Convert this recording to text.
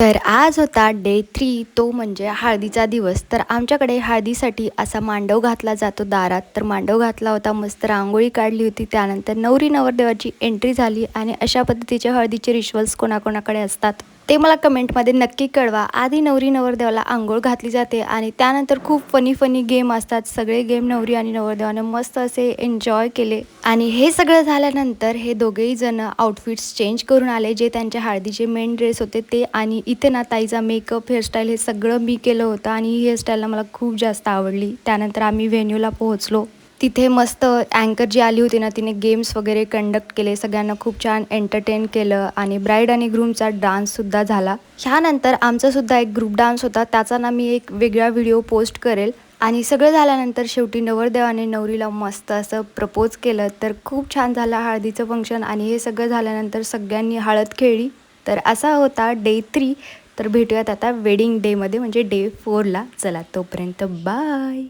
तर आज होता डे 3, तो म्हणजे हळदीचा दिवस. तर आमच्याकडे हळदीसाठी असा मांडव घातला जातो दारात. तर मांडव घातला होता, मस्त रांगोळी काढली होती. त्यानंतर नवरी नवरदेवाची एंट्री झाली आणि अशा पद्धतीचे हळदीचे रिच्युअल्स कोणाकोणाकडे असतात ते मला कमेंटमध्ये नक्की कळवा. आधी नवरी नवरदेवाला अंघोळ घातली जाते आणि त्यानंतर खूप फनी फनी गेम असतात. सगळे गेम नवरी आणि नवरदेवाने मस्त असे एन्जॉय केले आणि हे सगळं झाल्यानंतर हे दोघेही जण आउटफिट्स चेंज करून आले, जे त्यांच्या हळदीचे मेन ड्रेस होते ते. आणि इथे ना ताईचा मेकअप, हेअरस्टाईल हे सगळं मी केलं होतं आणि ही हेअरस्टाईलला मला खूप जास्त आवडली. त्यानंतर आम्ही व्हेन्यूला पोहोचलो. तिथे मस्त अँकर जी आली होती ना, तिने गेम्स वगैरे कंडक्ट केले, सगळ्यांना खूप छान एंटरटेन केलं आणि ब्राईड आणि ग्रूमचा डान्ससुद्धा झाला. ह्यानंतर आमचासुद्धा एक ग्रुप डान्स होता, त्याचा ना मी एक वेगळा व्हिडिओ पोस्ट करेल. आणि सगळं झाल्यानंतर शेवटी नवरदेवाने नवरीला मस्त असं प्रपोज केलं. तर खूप छान झालं हळदीचं फंक्शन आणि हे सगळं झाल्यानंतर सगळ्यांनी हळद खेळली. तर असा होता डे 3. तर भेटूयात आता वेडिंग डेमध्ये म्हणजे डे 4ला. चला तोपर्यंत बाय.